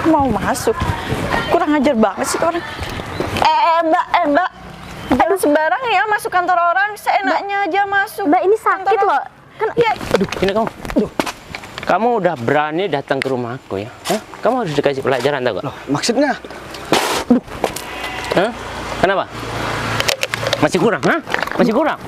mau masuk. Kurang ajar banget sih orang. Mbak. Aduh, sembarang ya masuk kantor orang, seenaknya aja masuk. Mbak, ini sakit loh. Kan ya. Aduh, ini kamu. Aduh. Kamu udah berani datang ke rumahku ya? Hah? Kamu harus dikasih pelajaran, tahu gak? Loh, maksudnya? Hah? Kenapa? Masih kurang, hah? Masih kurang?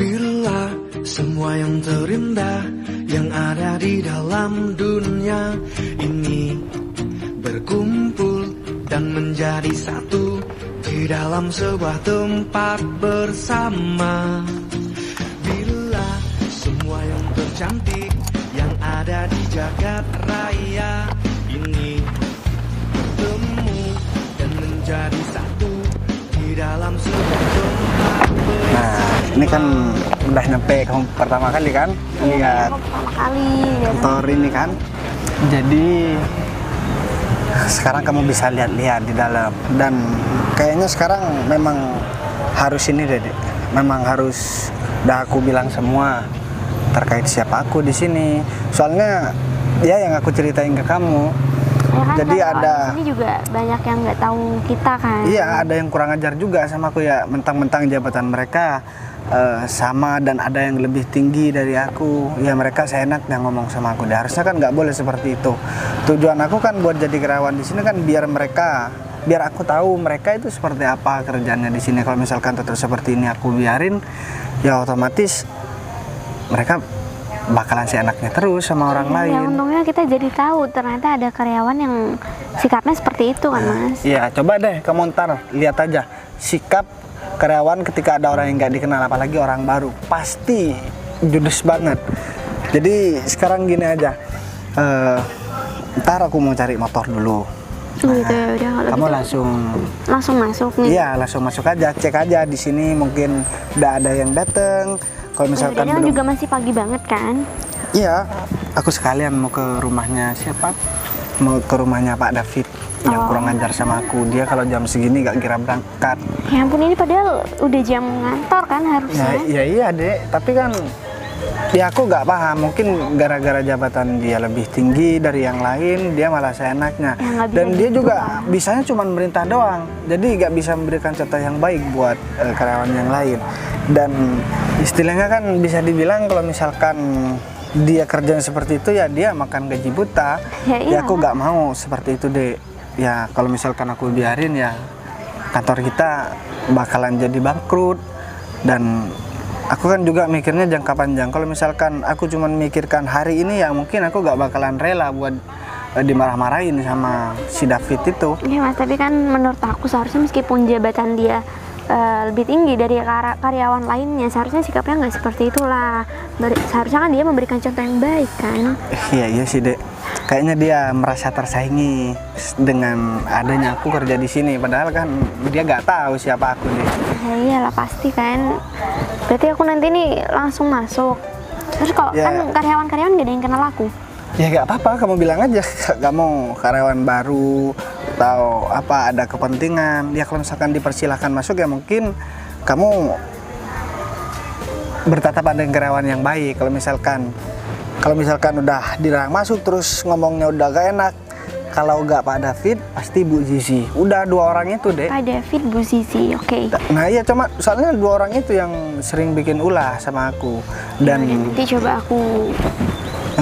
Bila semua yang terindah yang ada di dalam dunia ini berkumpul dan menjadi satu di dalam sebuah tempat bersama. Bila semua yang tercantik yang ada di jagat raya ini bertemu dan menjadi satu di dalam sebuah tempat bersama. Nah, ini kan udah nyampe kamu pertama kali kan? Lihat pertama kali kantor ini kan. Jadi sekarang kamu bisa lihat-lihat di dalam, dan kayaknya sekarang memang harus ini deh, Dek. Memang harus udah aku bilang semua terkait siapa aku di sini. Soalnya ya yang aku ceritain ke kamu. Ya kan, Jadi ada di sini juga banyak yang nggak tahu kita kan. Iya, ada yang kurang ajar juga sama aku ya, mentang-mentang jabatan mereka sama dan ada yang lebih tinggi dari aku. Ya mereka seenaknya ngomong sama aku. Harusnya kan nggak boleh seperti itu. Tujuan aku kan buat jadi karyawan di sini kan biar aku tahu mereka itu seperti apa kerjanya di sini. Kalau misalkan tetap seperti ini aku biarin, ya otomatis mereka bakalan seenaknya terus sama orang lain. Ya untungnya kita jadi tahu ternyata ada karyawan yang sikapnya seperti itu kan, Mas. Iya, coba deh kamu ntar lihat aja sikap karyawan ketika ada orang yang nggak dikenal, apalagi orang baru, pasti judes banget. Jadi sekarang gini aja, ntar aku mau cari motor dulu. Gitu ya udah, kalau Kamu gitu langsung masuk nih. Iya, langsung masuk aja, cek aja di sini mungkin udah ada yang dateng. Kalau misalkan Kan belum, juga masih pagi banget kan. iya, aku sekalian mau ke rumahnya siapa? Mau ke rumahnya Pak David yang kurang ajar sama aku. Dia kalau jam segini gak kira berangkat. Ya ampun, ini padahal udah jam ngantor kan harusnya. Iya Dek, tapi kan ya aku gak paham, mungkin gara-gara jabatan dia lebih tinggi dari yang lain, dia malah seenaknya. Ya, nggak bisa Dan dia gitu juga lah. bisanya cuma merintah doang, jadi gak bisa memberikan contoh yang baik buat karyawan yang lain. Dan istilahnya kan bisa dibilang kalau misalkan dia kerjanya seperti itu ya dia makan gaji buta. Ya aku gak mau seperti itu Dek. Ya kalau misalkan aku biarin ya kantor kita bakalan jadi bangkrut. Dan aku kan juga mikirnya jangka panjang. Kalau misalkan aku cuma mikirkan hari ini ya mungkin aku gak bakalan rela buat dimarah-marahin sama si David itu. Iya Mas, tapi kan menurut aku seharusnya meskipun jabatan dia lebih tinggi dari karyawan lainnya, seharusnya sikapnya nggak seperti itulah. Seharusnya kan dia memberikan contoh yang baik kan. Iya sih Dek. Kayaknya dia merasa tersaingi dengan adanya aku kerja di sini. Padahal kan dia nggak tahu siapa aku Dek. Ya iyalah pasti kan. Berarti aku nanti nih langsung masuk. Terus kalau Ya. kan karyawan-karyawan gak ada yang kenal aku. Ya nggak apa-apa, kamu bilang aja kamu karyawan baru atau apa ada kepentingan. Ya kalau misalkan dipersilahkan masuk ya mungkin kamu bertatap dengan karyawan yang baik. Kalau misalkan udah dilarang masuk terus ngomongnya udah gak enak, kalau nggak Pak David pasti Bu Zizi. Udah dua orang itu Dek. Pak David, Bu Zizi, oke. Nah iya, cuma soalnya dua orang itu yang sering bikin ulah sama aku. Dan Nanti coba aku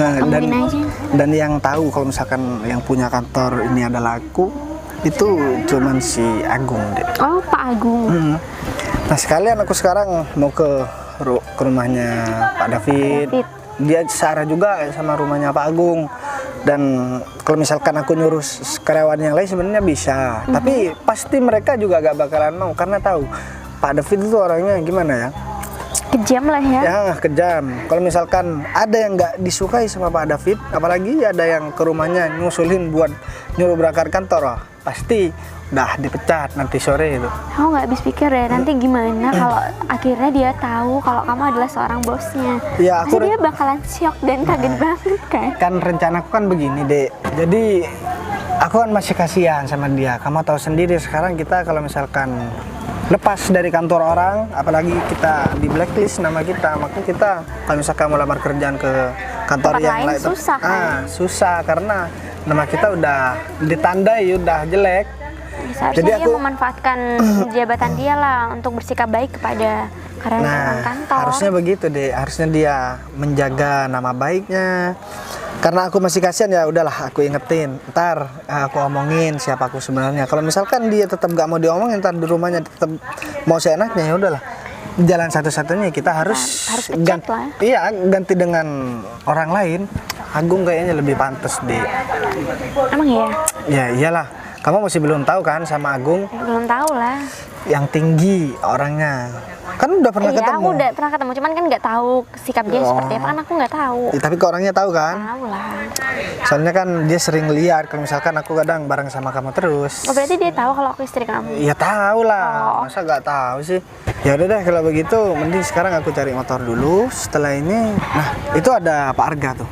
temuin aja. dan yang tahu kalau misalkan yang punya kantor ini adalah aku, itu cuman si Agung Dek. Oh, Pak Agung. Nah sekalian aku sekarang mau ke rumahnya Pak David. Dia searah juga sama rumahnya Pak Agung. Dan kalau misalkan aku nyuruh karyawan yang lain sebenarnya bisa, tapi pasti mereka juga gak bakalan mau karena tahu Pak David itu orangnya gimana ya? Kejam lah ya. Ya kejam. Kalau misalkan ada yang nggak disukai sama Pak David, apalagi ada yang ke rumahnya nyusulin buat nyuruh berangkat kantor, pasti udah dipecat nanti sore itu. Kamu nggak habis pikir deh nanti gimana kalau akhirnya dia tahu kalau kamu adalah seorang bosnya. Ya, Pasti dia bakalan shock dan kaget banget kan. Kan rencanaku kan begini, Dek. Jadi aku kan masih kasihan sama dia. Kamu tahu sendiri sekarang kita kalau misalkan lepas dari kantor orang, apalagi kita di blacklist nama kita, maka kita kalau misalkan mau lamar kerjaan ke kantor Tempat yang lain lain susah, kan? susah karena nama kita udah ditandai udah jelek. Seharusnya Jadi dia memanfaatkan jabatan dia lah untuk bersikap baik kepada karyawan kantor. Harusnya begitu deh. Harusnya dia menjaga nama baiknya. Karena aku masih kasihan ya udahlah aku ingetin. Ntar aku omongin siapa aku sebenarnya. Kalau misalkan dia tetap gak mau diomongin, ntar di rumahnya tetap mau seenaknya, ya udahlah. Jalan satu-satunya kita harus pecat ganti, lah. iya ganti dengan orang lain. Agung kayaknya lebih pantas deh. Emang ya? Ya iyalah. Kamu masih belum tahu kan sama Agung? Belum tahu lah. Yang tinggi orangnya. Kan udah pernah Iya, ketemu. aku udah pernah ketemu, cuman kan nggak tahu sikap dia seperti apa, kan aku nggak tahu. Ya, tapi ke orangnya tahu kan? Tahu lah. Soalnya kan dia sering lihat kalau misalkan aku kadang bareng sama kamu terus. Oh, berarti dia tahu kalau aku istri kamu. Ya tahu lah, Oh. masa nggak tahu sih? Ya udah deh kalau begitu, mending sekarang aku cari motor dulu. Setelah ini, nah itu ada Pak Arga tuh.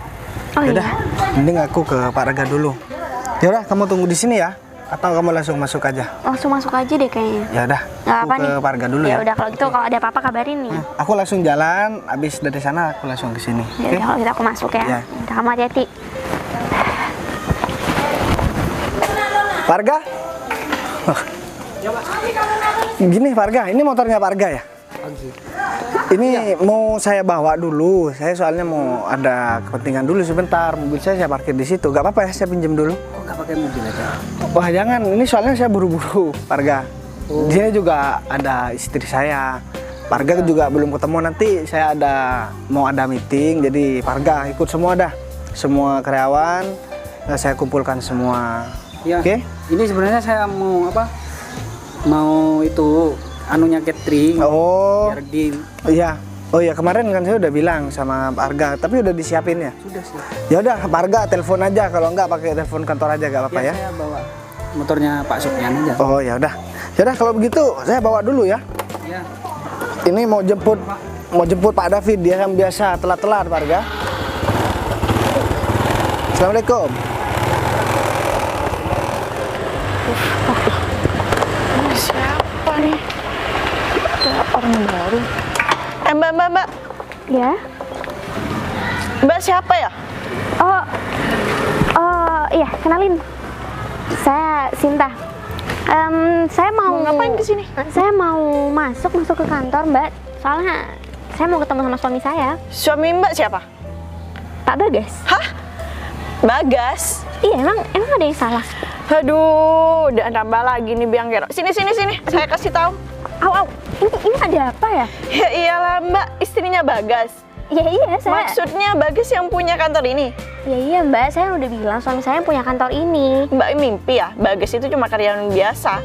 Oh Yaudah, iya. mending aku ke Pak Arga dulu. Ya udah, kamu tunggu di sini ya, atau kamu langsung masuk aja? Langsung masuk aja deh kayaknya. Ya udah, Nggak aku apa ke nih. Pak Arga dulu ya. Ya udah kalau gitu kalau ada apa-apa kabarin nih. Aku langsung jalan, habis dari sana aku langsung ke sini. Ya udah kalau gitu aku masuk ya. Ya. Udah, kamu hati-hati. Pak Arga? Gini Pak Arga, ini motornya Pak Arga ya? Ini mau saya bawa dulu. Saya soalnya mau ada kepentingan dulu sebentar. Mobil saya parkir di situ. Gak apa-apa ya, saya pinjam dulu. Kok nggak pakai mobil aja? Wah jangan, ini soalnya saya buru-buru, Pak Arga. Di sini juga ada istri saya. Pak Arga juga belum ketemu. Nanti saya mau ada meeting. Jadi Pak Arga ikut semua dah. Semua karyawan saya kumpulkan semua. Ya. Oke? Ini sebenarnya saya mau apa? Mau itu anunya catering. Oh, Biar di iya. Oh iya, kemarin kan saya udah bilang sama Pak Arga, tapi udah disiapin ya. sudah sih. Ya udah, Pak Arga telepon aja, kalau enggak pakai telepon kantor aja gak apa-apa ya. Saya bawa motornya Pak Sopyan aja. Oh ya udah. Ya udah kalau begitu saya bawa dulu ya. Ya. Ini mau jemput Pak David, dia yang biasa telat-telat Pak Arga. Assalamualaikum. Siapa nih? Orang baru. Mbak. Ya. Mbak siapa ya? Oh. Oh, iya, kenalin. Saya Sinta. Saya mau ngapain ke sini? Saya mau masuk ke kantor, Mbak. Soalnya saya mau ketemu sama suami saya, Suami Mbak siapa? Pak Bagas. Hah? Bagas? Iya, emang ada yang salah? Aduh, udah nambah lagi nih Biang Gero. Sini. Saya kasih tahu. Au. Ini ada apa ya? Ya iyalah Mbak, istrinya Bagas. Iya, saya. Maksudnya Bagas yang punya kantor ini? Iya, Mbak. Saya udah bilang suami saya punya kantor ini. Mbak mimpi ya, Bagas itu cuma karyawan biasa.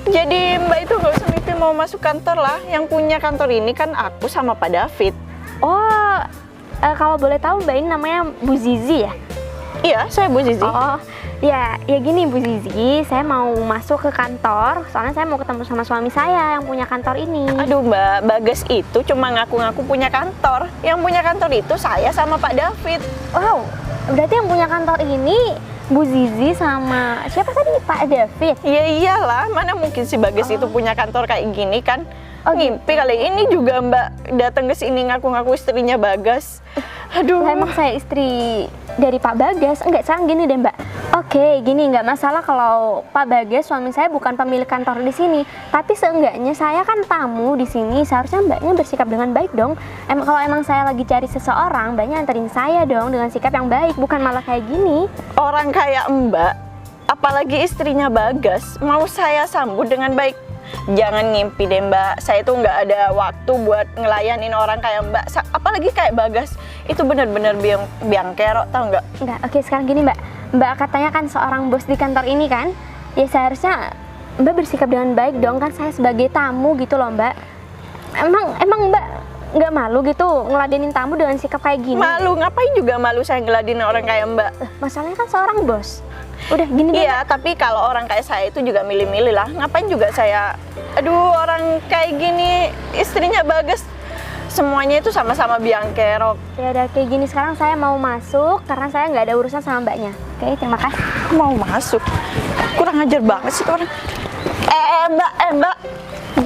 Jadi Mbak itu gak usah mimpi mau masuk kantor lah. Yang punya kantor ini kan aku sama Pak David. Oh, kalau boleh tahu Mbak ini namanya Bu Zizi ya? Iya, saya Bu Zizi. Oh, ya gini Bu Zizi, saya mau masuk ke kantor, soalnya saya mau ketemu sama suami saya yang punya kantor ini. Aduh Mbak, Bagas itu cuma ngaku-ngaku punya kantor. Yang punya kantor itu saya sama Pak David. Wow, berarti yang punya kantor ini Bu Zizi sama siapa tadi? Pak David? Ya iyalah, mana mungkin si Bagas itu punya kantor kayak gini kan? Oh, Ngimpi kali ini juga Mbak datang ke sini ngaku-ngaku istrinya Bagas. Aduh. Lah, emang saya istri dari Pak Bagas? Enggak, sekarang gini deh Mbak. Oke, gini, nggak masalah kalau Pak Bagas suami saya bukan pemilik kantor di sini. Tapi seenggaknya saya kan tamu di sini, seharusnya Mbaknya bersikap dengan baik dong. Kalau emang saya lagi cari seseorang, Mbaknya anterin saya dong dengan sikap yang baik, bukan malah kayak gini. Orang kayak Mbak, apalagi istrinya Bagas, mau saya sambut dengan baik. Jangan ngimpi deh Mbak, saya tuh nggak ada waktu buat ngelayanin orang kayak Mbak. Apalagi kayak Bagas, itu bener-bener biang kerok, tau nggak? Enggak, oke sekarang gini Mbak. Mbak katanya kan seorang bos di kantor ini kan, ya seharusnya Mbak bersikap dengan baik dong, kan saya sebagai tamu gitu loh Mbak. Emang Mbak nggak malu gitu ngeladenin tamu dengan sikap kayak gini? Malu, ngapain juga malu saya ngeladenin orang kayak Mbak? Masalahnya kan seorang bos. Udah gini deh. Iya, tapi kalau orang kayak saya itu juga milih-milih lah. Ngapain juga saya, aduh orang kayak gini, istrinya Bagas, semuanya itu sama-sama biang kerok. Ya udah kayak gini, sekarang saya mau masuk karena saya nggak ada urusan sama mbaknya. Oke, terima kasih. Mau masuk, kurang ajar banget sih tuh orang. Mbak,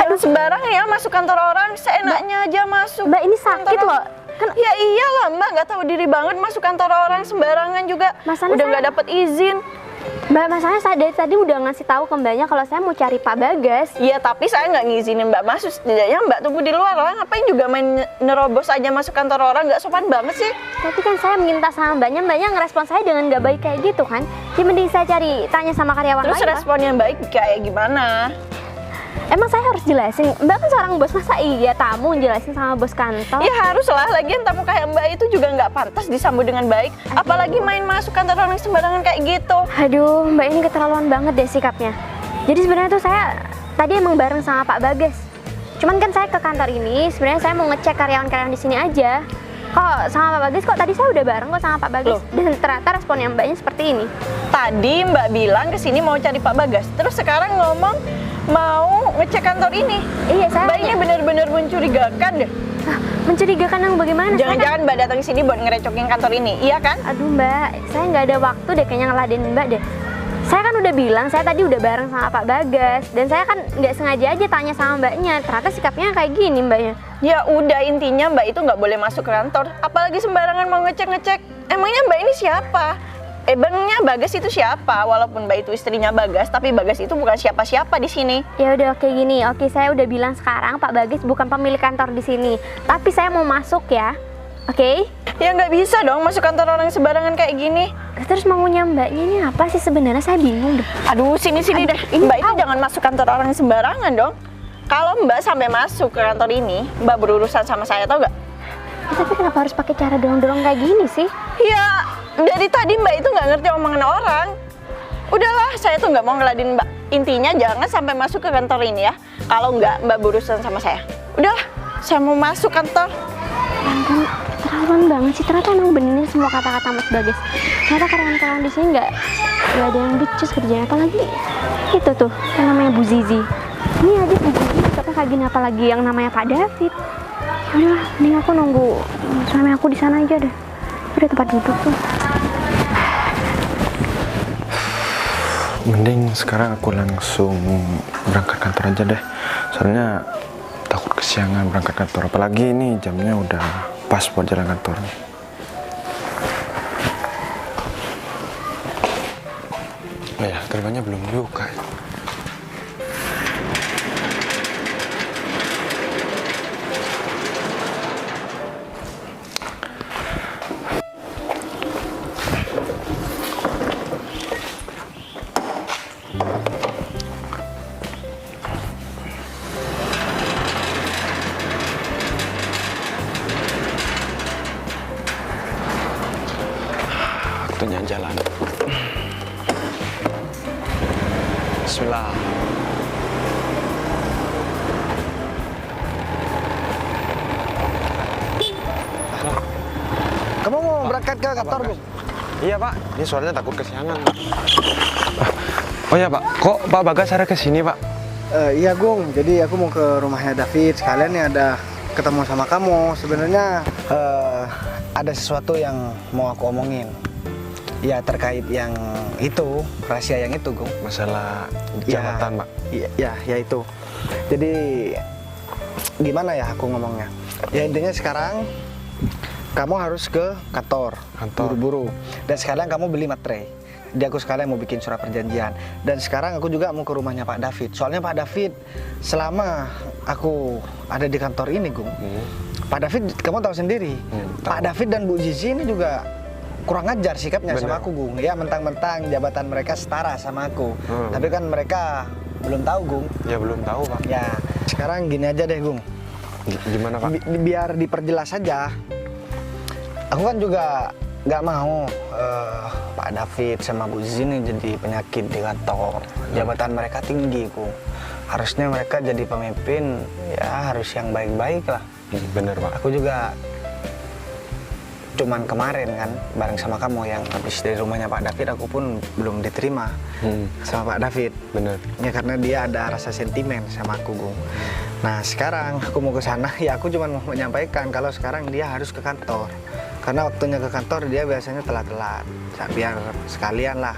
jangan sembarang ya masuk kantor orang, seenaknya aja masuk. Mbak ini sakit kantor loh. orang. Ya iyalah Mbak, nggak tahu diri banget masuk kantor orang sembarangan juga. Masalahnya Udah saya- nggak dapet izin. Mbak, masalahnya saya dari tadi udah ngasih tahu ke mbaknya kalau saya mau cari Pak Bagas. Iya, tapi saya nggak ngizinin Mbak masuk. Setidaknya Mbak tunggu di luar lah. Ngapain juga main nerobos aja masuk kantor orang, nggak sopan banget sih. Tapi kan saya minta sama mbaknya ngerespon saya dengan nggak baik kayak gitu kan. Ya mending saya tanya sama karyawan Terus lain, Pak. respon yang baik kayak gimana? Emang saya harus jelasin? Mbak kan seorang bos, masa iya tamu jelasin sama bos kantor? Ya harus lah, lagian tamu kayak Mbak itu juga nggak pantas disambut dengan baik. Apalagi main masuk kantor orang sembarangan kayak gitu. Aduh, mbak ini keterlaluan banget deh sikapnya. Jadi sebenarnya tuh saya tadi emang bareng sama Pak Bagas. Cuman kan saya ke kantor ini, sebenarnya saya mau ngecek karyawan-karyawan di sini aja. Kok sama Pak Bagas, kok tadi saya udah bareng kok sama Pak Bagas. Loh. Dan ternyata responnya mbaknya seperti ini. Tadi Mbak bilang kesini mau cari Pak Bagas, terus sekarang ngomong mau ngecek kantor ini. Iya, saya Mbak ini benar-benar mencurigakan deh. Hah, mencurigakan yang bagaimana? Saya kan- Jangan-jangan Mbak datang ke sini buat ngerecokin kantor ini, iya kan? Aduh mbak, saya nggak ada waktu deh kayaknya ngeladenin mbak deh. Saya kan udah bilang, saya tadi udah bareng sama Pak Bagas. Dan saya kan nggak sengaja aja tanya sama mbaknya. Ternyata sikapnya kayak gini mbaknya. Ya udah, intinya Mbak itu nggak boleh masuk ke kantor. Apalagi sembarangan mau ngecek-ngecek. Emangnya Mbak ini siapa? Emangnya Bagas itu siapa? Walaupun Mbak itu istrinya Bagas, tapi Bagas itu bukan siapa-siapa di sini. Ya udah oke gini, oke saya udah bilang sekarang Pak Bagas bukan pemilik kantor di sini. Tapi saya mau masuk ya, oke? Ya nggak bisa dong masuk kantor orang sembarangan kayak gini. Terus maunya mbaknya ini apa sih sebenarnya, saya bingung deh. Aduh, sini-sini deh. ini Mbak itu tahu. jangan masuk kantor orang sembarangan dong. Kalau Mbak sampai masuk ke kantor ini, Mbak berurusan sama saya, tau nggak? Ya, tapi kenapa harus pakai cara dorong-dorong kayak gini sih? Ya, dari tadi Mbak itu nggak ngerti omongan orang. Udahlah, saya tuh nggak mau ngeladin Mbak. Intinya jangan sampai masuk ke kantor ini ya. Kalau nggak, Mbak berurusan sama saya. Udahlah, saya mau masuk kantor. Ampun, keterlaluan banget sih. Ternyata emang bener semua kata-kata Mas Bagas. Ternyata karyawan-karyawan di sini nggak ada yang becus kerjanya. Apalagi itu tuh yang namanya Bu Zizi. Ini aja Bu Zizi sikapnya kayak gini, apalagi yang namanya Pak David. Udah, mending aku nunggu suami aku di sana aja deh. Udah tempat duduk tuh. Mending sekarang aku langsung berangkat kantor aja deh. Soalnya takut kesiangan berangkat kantor. Apalagi ini jamnya udah pas buat jalan kantor. Oh ya, gerbangnya belum dibuka. Waktunya jalan. Bismillah. Kamu mau berangkat ke kantor, Bung? Iya Pak, ini soalnya takut kesiangan. Oh ya Pak, kok Pak Bagas ada kesini Pak? Iya, Gung. Jadi aku mau ke rumahnya David. Sekalian nih ada ketemu sama kamu. Sebenarnya ada sesuatu yang mau aku omongin. Ya terkait yang itu, rahasia yang itu, Gung. Masalah jabatan Pak. Ya itu. Jadi gimana ya aku ngomongnya? Ya intinya sekarang kamu harus ke kantor, buru-buru. Dan sekarang kamu beli materai. Jadi aku sekalian mau bikin surat perjanjian. Dan sekarang aku juga mau ke rumahnya Pak David. Soalnya Pak David selama aku ada di kantor ini, Gung, Pak David kamu tahu sendiri, tahu. Pak David dan Bu Zizi ini juga kurang ajar sikapnya sama aku, Gung. Ya mentang-mentang jabatan mereka setara sama aku. Tapi kan mereka belum tahu, Gung. Ya belum tahu Pak. Ya sekarang gini aja deh, Gung. Gimana Pak? Biar diperjelas saja. Aku kan juga nggak mau Pak David sama Bu Zizi ini jadi penyakit di kantor. Jabatan mereka tinggi, Gung. Harusnya mereka jadi pemimpin, ya harus yang baik-baik lah. Bener Pak. Aku juga cuman kemarin kan bareng sama kamu yang habis dari rumahnya Pak David, aku pun belum diterima sama Pak David. Bener. Ya karena dia ada rasa sentimen sama aku, Gung. Nah sekarang aku mau ke sana, ya aku cuma mau menyampaikan kalau sekarang dia harus ke kantor. Karena waktunya ke kantor dia biasanya telat-telat. Biar sekalian lah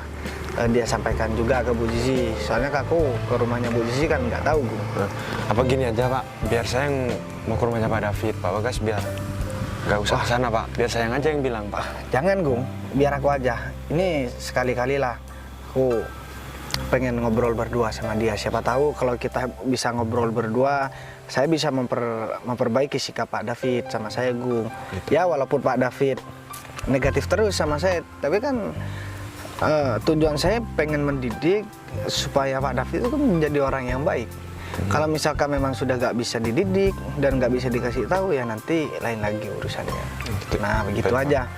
dia sampaikan juga ke Bu Zizi. Soalnya aku ke rumahnya Bu Zizi kan nggak tahu, Gung. Apa gini aja Pak, biar saya yang mau ke rumahnya Pak David, Pak Bagas biar nggak usah ke sana Pak, biar saya aja yang bilang Pak. Jangan, Gung, biar aku aja. Ini sekali-kali lah aku pengen ngobrol berdua sama dia. Siapa tahu kalau kita bisa ngobrol berdua, saya bisa memperbaiki sikap Pak David sama saya, Gung. Ya walaupun Pak David negatif terus sama saya, tapi kan tujuan saya pengen mendidik supaya Pak David itu kan menjadi orang yang baik. Kalau misalkan memang sudah gak bisa dididik dan gak bisa dikasih tahu, ya nanti lain lagi urusannya. Nah begitu aja.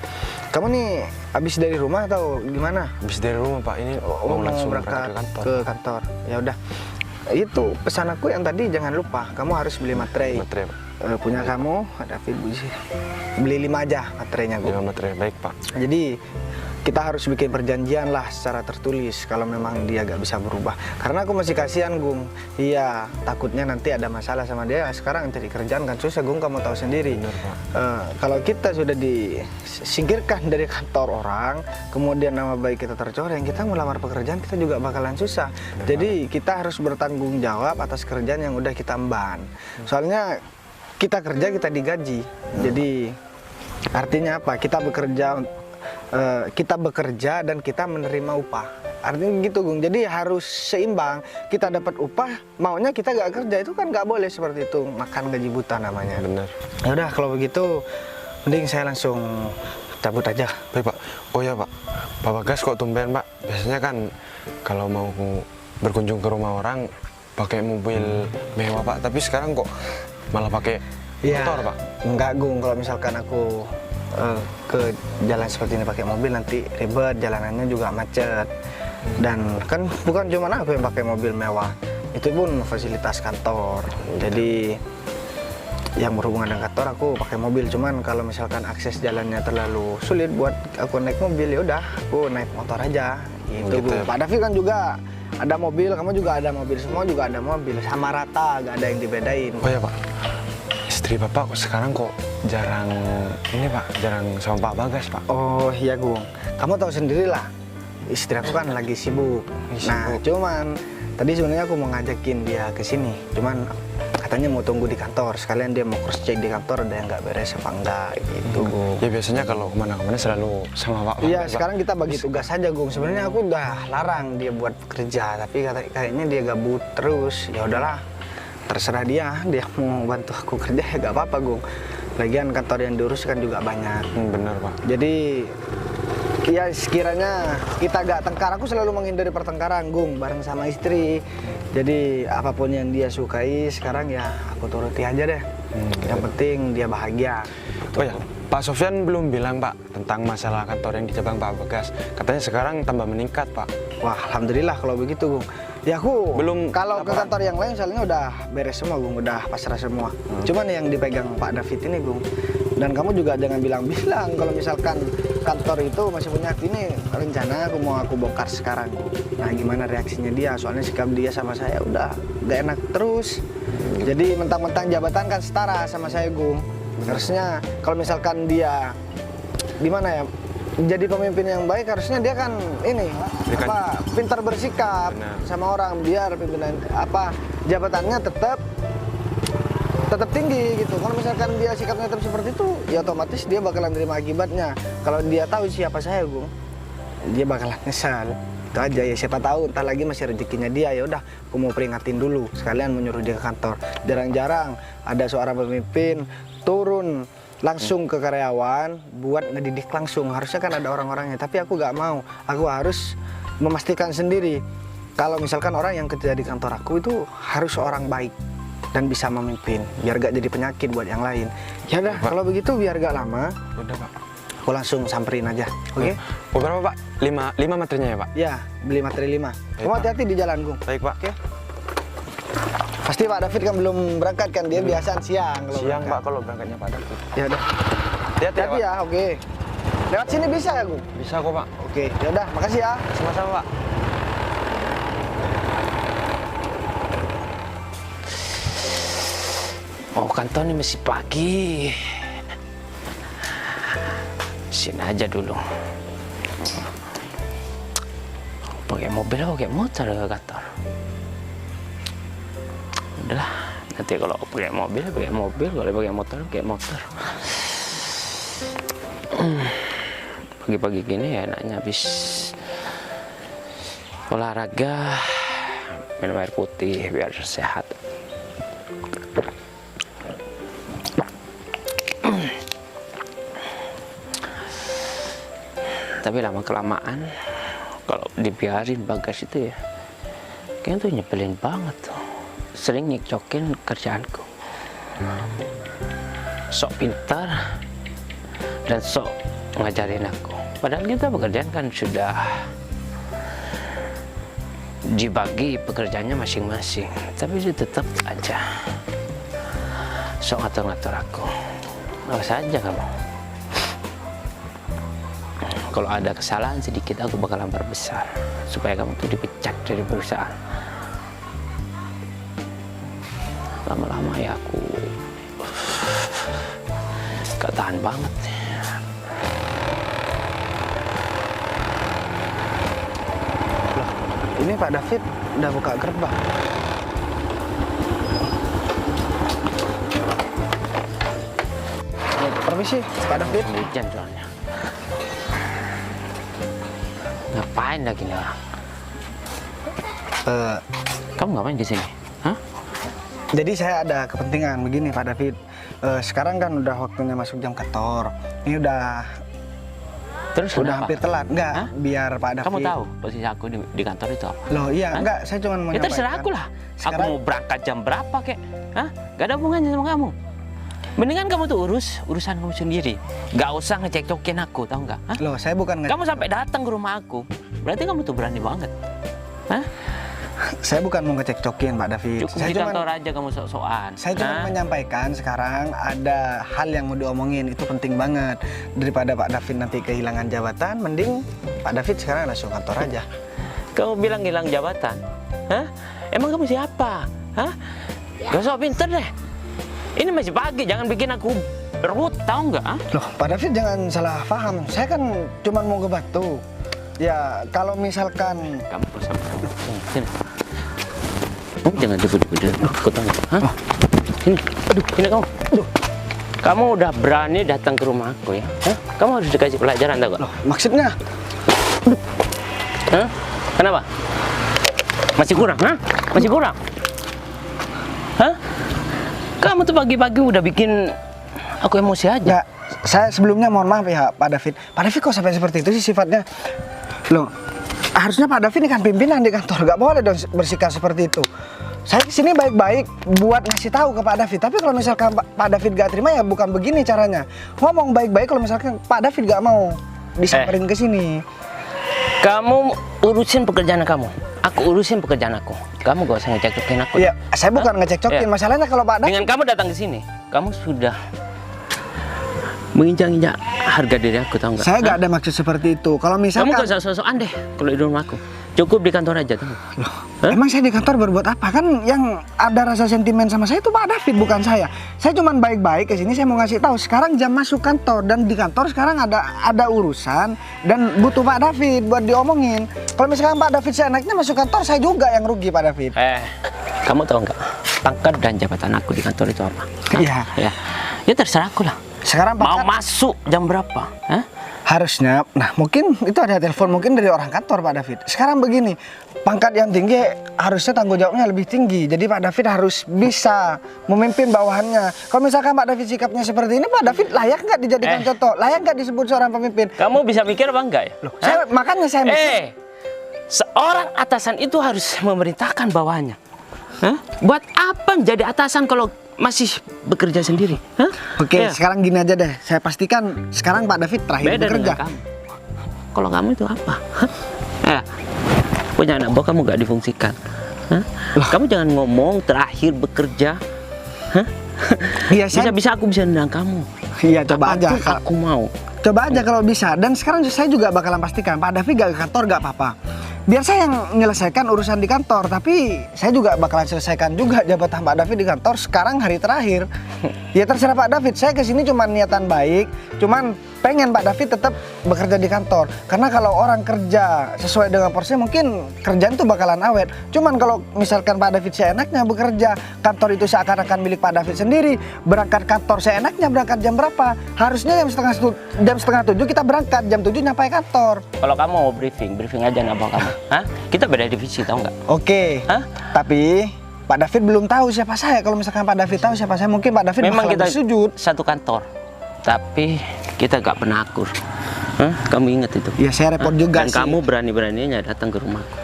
Kamu nih habis dari rumah atau gimana? Habis dari rumah Pak, ini mau langsung berangkat ke kantor. Ya udah. Itu pesan aku yang tadi, jangan lupa kamu harus beli materai. Materai Pak. Punya kamu, David, beli 5 aja materinya, Gung. 5 materai, baik Pak. Jadi kita harus bikin perjanjian lah secara tertulis kalau memang dia gak bisa berubah. Karena aku masih kasihan, Gung. Iya, takutnya nanti ada masalah sama dia. Sekarang cari kerjaan kan susah, Gung, kamu tahu sendiri. Bener, Pak. Kalau kita sudah disingkirkan dari kantor orang, kemudian nama baik kita tercoreng, kita melamar pekerjaan kita juga bakalan susah. Bener, jadi kita harus bertanggung jawab atas kerjaan yang udah kita emban. Soalnya kita kerja, kita digaji. Jadi artinya apa? Kita bekerja dan kita menerima upah. Artinya gitu, Gung. Jadi harus seimbang. Kita dapat upah, maunya kita gak kerja, itu kan gak boleh seperti itu. Makan gaji buta namanya. Bener. Ya udah kalau begitu, mending saya langsung cabut aja. Baik Pak. Oh ya Pak, Pak Bagas kok tumben Pak? Biasanya kan kalau mau berkunjung ke rumah orang pakai mobil mewah Pak, tapi sekarang kok malah pakai motor Pak? Enggak, Gung. Kalau misalkan aku ke jalan seperti ini pakai mobil, nanti ribet, jalanannya juga macet. Dan kan bukan cuma aku yang pakai mobil mewah, itu pun fasilitas kantor. Jadi yang berhubungan dengan kantor aku pakai mobil. Cuman kalau misalkan akses jalannya terlalu sulit buat aku naik mobil, ya udah aku naik motor aja. Gitu, Gitu Gung. ya, Pak David kan juga ada mobil, kamu juga ada mobil, semua juga ada mobil, sama rata, gak ada yang dibedain. Oh ya Pak, istri Bapak sekarang kok jarang ini Pak, jarang sama Pak Bagas Pak. Oh iya, Gung, kamu tahu sendirilah, istri aku kan lagi sibuk. Nah cuman tadi sebenarnya aku mau ngajakin dia ke sini, cuman katanya mau tunggu di kantor, sekalian dia mau cross check di kantor ada yang nggak beres apa enggak gitu, Gung. Ya biasanya kalau kemana-kemana selalu sama Pak Bagas. Iya, sekarang kita bagi tugas saja, Gung. Sebenarnya aku udah larang dia buat kerja, tapi kayaknya dia gabut terus. Ya udahlah, terserah dia mau bantu aku kerja ya gak apa-apa, Gung. Lagian kantor yang diurus kan juga banyak. Bener Pak. Jadi ya sekiranya kita gak tengkar, aku selalu menghindari pertengkaran, Gung, bareng sama istri. Jadi apapun yang dia sukai sekarang ya aku turuti aja deh. Yang penting dia bahagia. Oh ya, Pak Sofyan belum bilang Pak tentang masalah kantor yang di cabang Pak Bagas. Katanya sekarang tambah meningkat Pak. Wah, alhamdulillah kalau begitu, Gung. Ya aku Belum kalau ke laporan. kantor yang lain soalnya udah beres semua, Gung, udah pasrah semua. Cuman yang dipegang Pak David ini, Gung. Dan kamu juga jangan bilang-bilang kalau misalkan kantor itu masih punya ini rencana aku bongkar sekarang, Gung. Nah, gimana reaksinya dia? Soalnya sikap dia sama saya udah gak enak terus. Jadi mentang-mentang jabatan kan setara sama saya, Gung. Harusnya kalau misalkan dia gimana ya? Jadi pemimpin yang baik, harusnya dia kan ini pintar bersikap. Benar. Sama orang, biar pimpinan jabatannya tetap tinggi gitu. Kalau misalkan dia sikapnya tetap seperti itu, ya otomatis dia bakalan terima akibatnya. Kalau dia tahu siapa saya, Gung, dia bakalan nyesal. Itu aja ya, siapa tahu ntar lagi masih rezekinya dia. Ya udah, aku mau peringatin dulu, sekalian menyuruh dia ke kantor. Jarang-jarang ada seorang pemimpin turun langsung ke karyawan buat ngedidik langsung. Harusnya kan ada orang-orangnya, tapi aku gak mau. Aku harus memastikan sendiri kalau misalkan orang yang kerja di kantor aku itu harus orang baik dan bisa memimpin, biar gak jadi penyakit buat yang lain. Ya udah, kalau begitu biar gak lama, Udah Pak. aku langsung samperin aja. Oke? Oh, berapa Pak? 5 materinya ya Pak? Ya, beli materi 5. Kamu Pak. hati-hati di jalan, Gung. Baik Pak. Oke. Pasti Pak David kan belum berangkat kan, dia biasaan siang kalau Siang berangkat. Pak kalau berangkatnya Pak David. Ya udah. Hati-hati ya, Hati Pak. ya, oke. Lewat sini bisa ya, Gung? Bisa kok Pak. Oke, yaudah, makasih ya. Sama-sama Pak. Oh, kantor ini masih pagi. Sini aja dulu. Pakai mobil atau pakai motor ke kantor? Udahlah, nanti kalau pakai mobil, kalau pakai motor. Pagi-pagi gini ya enaknya habis olahraga, minum air putih biar sehat. Tapi lama-kelamaan kalau dibiarin Bagas itu ya kayaknya tuh nyebelin banget tuh, sering nyekcokin kerjaanku, sok pintar dan sok ngajarin aku, padahal kita pekerjaan kan sudah dibagi pekerjaannya masing-masing, tapi dia tetap aja sok ngatur-ngatur aku. Awas aja kamu, kalau ada kesalahan sedikit aku bakalan perbesar supaya kamu tuh dipecat dari perusahaan. Lama-lama ya aku gak tahan banget. Loh, ini Pak David udah buka gerbang. Permisi, Pak David. Hujan soalnya. Ngapain lagi nih orang? Kamu ngapain di sini? Hah? Jadi saya ada kepentingan begini Pak David. Sekarang kan udah waktunya masuk jam kantor. Ini udah Terus udah kenapa? hampir telat. Enggak, Hah? biar Pak David. Kamu tahu posisi aku di kantor itu apa? Loh iya, Hah? enggak, saya cuma mau Ya terserah nyampaikan. aku lah. Aku Sekarang- mau berangkat jam berapa kek? Hah? Gak ada hubungannya sama kamu. Mendingan kamu tuh urusan kamu sendiri. Gak usah ngecek-cokin aku, tahu nggak? Hah? Loh, saya bukan Kamu sampai datang ke rumah aku, berarti kamu tuh berani banget. Hah? saya bukan mau ngecek-cokin Pak David. Cukup Saya di cuma kantor aja kamu sok-sokan. saya cuma Hah? menyampaikan sekarang ada hal yang mau diomongin, itu penting banget. Daripada Pak David nanti kehilangan jabatan, mending Pak David sekarang langsung kantor aja. Kamu bilang hilang jabatan? Hah? Emang kamu siapa? Hah? Gak usah pinter deh. Ini masih pagi, jangan bikin aku berebut, tahu nggak? Hah? Loh, Pak David jangan salah paham. Saya kan cuma mau ngebantu. Ya, kalau misalkan Kamu bersama. Sini. Kamu jangan debut-debut. Aku tahu. Hah? Sini. Aduh, sini kamu. Aduh. Kamu udah berani datang ke rumah aku ya? Hah? Kamu harus dikasih pelajaran, tahu nggak? loh, maksudnya Hah? Kenapa? Masih kurang, hah? Masih kurang? Hah? Kamu tuh pagi-pagi udah bikin aku emosi aja. ya, saya sebelumnya mohon maaf ya Pak David. Pak David kok sampai seperti itu sih sifatnya? Loh, harusnya Pak David ini kan pimpinan di kantor, nggak boleh dong bersikap seperti itu. Saya kesini baik-baik buat ngasih tahu ke Pak David. Tapi kalau misalkan Pak David gak terima ya bukan begini caranya. Ngomong baik-baik kalau misalkan Pak David gak mau disamperin ke sini. Kamu urusin pekerjaan kamu, aku urusin pekerjaan aku. Kamu gak usah ngecek-cekin aku. Iya, saya bukan ngecek-cokin. Ya. Masalahnya kalau Pak David Dengan kamu datang ke sini, kamu sudah menginjak-injak harga diri aku, tahu nggak? saya Hah? gak ada maksud seperti itu. Kalau Kamu misalkan gak usah sok-sokan deh kalau di rumah aku. Cukup di kantor aja, tahu? Hah? emang saya di kantor berbuat apa? Kan yang ada rasa sentimen sama saya itu Pak David, bukan saya. Saya cuma baik-baik ke sini, saya mau ngasih tahu sekarang jam masuk kantor dan di kantor sekarang ada urusan dan butuh Pak David buat diomongin. Kalau misalkan Pak David seenaknya masuk kantor, saya juga yang rugi Pak David. Kamu tahu nggak? Pangkat dan jabatan aku di kantor itu apa? Hah? Iya. Ya terserah aku lah. Sekarang Mau pangkat masuk jam berapa? Hah? harusnya, nah mungkin itu ada telepon mungkin dari orang kantor Pak David. Sekarang begini, pangkat yang tinggi harusnya tanggung jawabnya lebih tinggi. Jadi Pak David harus bisa memimpin bawahannya. Kalau misalkan Pak David sikapnya seperti ini, Pak David layak nggak dijadikan contoh? Layak nggak disebut seorang pemimpin? Kamu bisa mikir apa enggak ya? Loh, makanya saya mikir. Seorang atasan itu harus memerintahkan bawahannya. Hah? Buat apa menjadi atasan kalau masih bekerja sendiri? Hah? Oke, Ya. sekarang gini aja deh. Saya pastikan sekarang Pak David terakhir Beda bekerja. dengan kamu. Kalau kamu itu apa? Hah? Punya anak buah kamu gak difungsikan. Hah? Kamu jangan ngomong terakhir bekerja. Hah? Iya, saya Bisa-bisa aku bisa nendang kamu. iya coba aja. Apapun aku mau. Coba aja kalau bisa. Dan sekarang saya juga bakalan pastikan Pak David gak ke kantor gak apa-apa. Biar saya yang menyelesaikan urusan di kantor, tapi saya juga bakalan selesaikan juga jabatan Pak David di kantor sekarang hari terakhir. Ya terserah Pak David, saya kesini cuma niatan baik, cuman pengen Pak David tetap bekerja di kantor. Karena kalau orang kerja sesuai dengan porsinya mungkin kerjaan itu bakalan awet. Cuman kalau misalkan Pak David seenaknya bekerja, kantor itu seakan-akan milik Pak David sendiri, berangkat kantor seenaknya berangkat jam berapa? Harusnya jam setengah 7 kita berangkat, jam 7 nyampe kantor. Kalau kamu mau briefing aja nama kamu. Hah? Kita beda divisi, tahu nggak? Oke. Hah? Tapi Pak David belum tahu siapa saya. Kalau misalkan Pak David tahu siapa saya, mungkin Pak David Memang bakalan kita bersujud. satu kantor, tapi kita nggak pernah akur. Hah? Kamu ingat itu? Ya saya repot juga Dan sih. kamu berani-beraninya datang ke rumahku.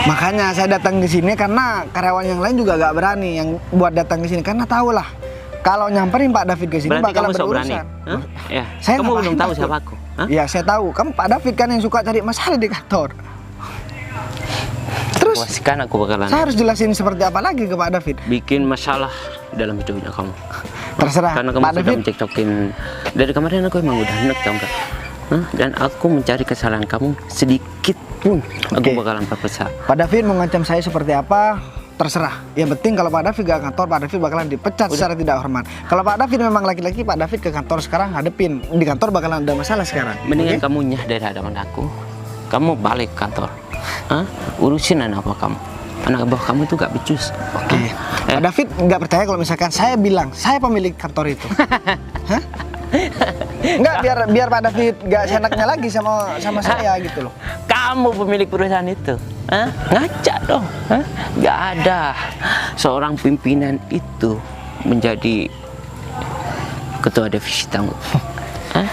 Makanya saya datang ke sini karena karyawan yang lain juga gak berani yang buat datang ke sini karena tahu lah kalau nyamperin Pak David ke sini Berarti bakalan kamu sok berani? berurusan. Hah? Ya. Saya Kamu ngapain belum tahu takut? siapa aku? Hah? Ya saya tahu. Kamu Pak David kan yang suka cari masalah di kantor. Terus Wah, sekarang aku bakalan saya harus jelasin seperti apa lagi ke Pak David? bikin masalah dalam hidupnya kamu. Terserah. Karena kamu Pak sudah David. mencekcokin. Dari kemarin aku emang udah enek, tahu nggak? Hah? Dan aku mencari kesalahan kamu sedikit pun, aku Oke. bakalan berpesan. Pak David mengancam saya seperti apa? Terserah. Yang penting kalau Pak David gak kantor, Pak David bakalan dipecat secara tidak hormat. Kalau Pak David memang laki-laki, Pak David ke kantor sekarang hadepin. Di kantor bakalan ada masalah sekarang. Mendingan Oke? kamu nyah dari hadapan aku. Kamu balik kantor. Hah? Urusin anak buah kamu. Anak buah kamu itu gak becus. Oke. Pak David nggak percaya kalau misalkan saya bilang saya pemilik kantor itu. Hah? Enggak, biar Pak David nggak senaknya lagi sama saya gitu loh. Kamu pemilik perusahaan itu. Hah? Ngaca dong. Hah? Gak ada seorang pimpinan itu menjadi ketua divisi, tahu nggak? Hah?